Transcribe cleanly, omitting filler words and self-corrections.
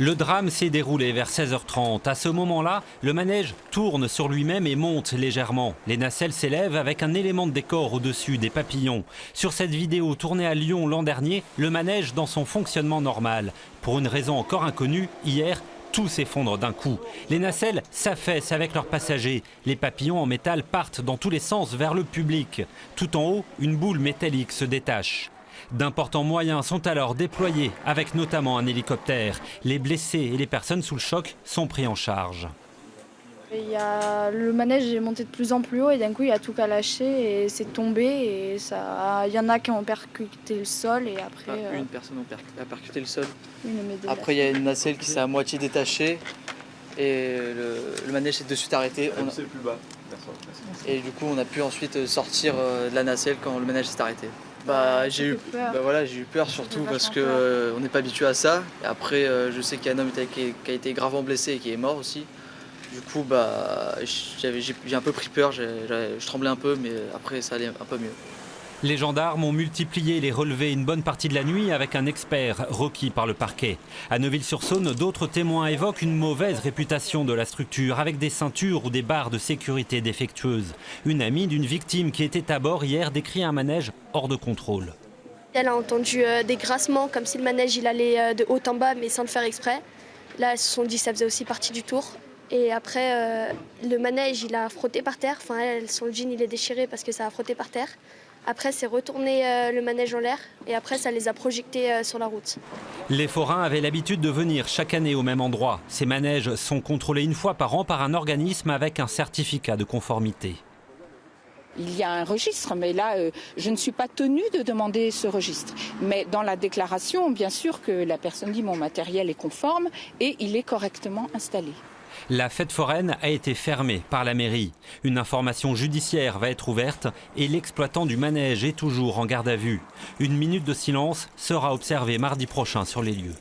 Le drame s'est déroulé vers 16h30. À ce moment-là, le manège tourne sur lui-même et monte légèrement. Les nacelles s'élèvent avec un élément de décor au-dessus des papillons. Sur cette vidéo tournée à Lyon l'an dernier, le manège dans son fonctionnement normal. Pour une raison encore inconnue, hier, tout s'effondre d'un coup. Les nacelles s'affaissent avec leurs passagers. Les papillons en métal partent dans tous les sens vers le public. Tout en haut, une boule métallique se détache. D'importants moyens sont alors déployés, avec notamment un hélicoptère. Les blessés et les personnes sous le choc sont pris en charge. Le manège est monté de plus en plus haut et d'un coup il y a tout qu'à lâcher et c'est tombé et il y en a qui ont percuté le sol et après... Une personne a percuté le sol. Après il y a une nacelle qui s'est à moitié détachée et le manège s'est de suite arrêté. C'est le plus bas. Et du coup on a pu ensuite sortir de la nacelle quand le manège s'est arrêté. J'ai eu peur surtout parce qu'on n'est pas habitué à ça. Et après je sais qu'il y a un homme qui a été gravement blessé et qui est mort aussi. Du coup j'ai un peu pris peur, je tremblais un peu mais après ça allait un peu mieux. Les gendarmes ont multiplié les relevés une bonne partie de la nuit avec un expert requis par le parquet. À Neuville-sur-Saône, d'autres témoins évoquent une mauvaise réputation de la structure avec des ceintures ou des barres de sécurité défectueuses. Une amie d'une victime qui était à bord hier décrit un manège hors de contrôle. Elle a entendu des grassements comme si le manège il allait de haut en bas mais sans le faire exprès. Là elles se sont dit que ça faisait aussi partie du tour. Et après le manège il a frotté par terre. Enfin son jean il est déchiré parce que ça a frotté par terre. Après, c'est retourné le manège en l'air et après, ça les a projetés sur la route. Les forains avaient l'habitude de venir chaque année au même endroit. Ces manèges sont contrôlés une fois par an par un organisme avec un certificat de conformité. Il y a un registre, mais là, je ne suis pas tenue de demander ce registre. Mais dans la déclaration, bien sûr que la personne dit mon matériel est conforme et il est correctement installé. La fête foraine a été fermée par la mairie. Une information judiciaire va être ouverte et l'exploitant du manège est toujours en garde à vue. Une minute de silence sera observée mardi prochain sur les lieux.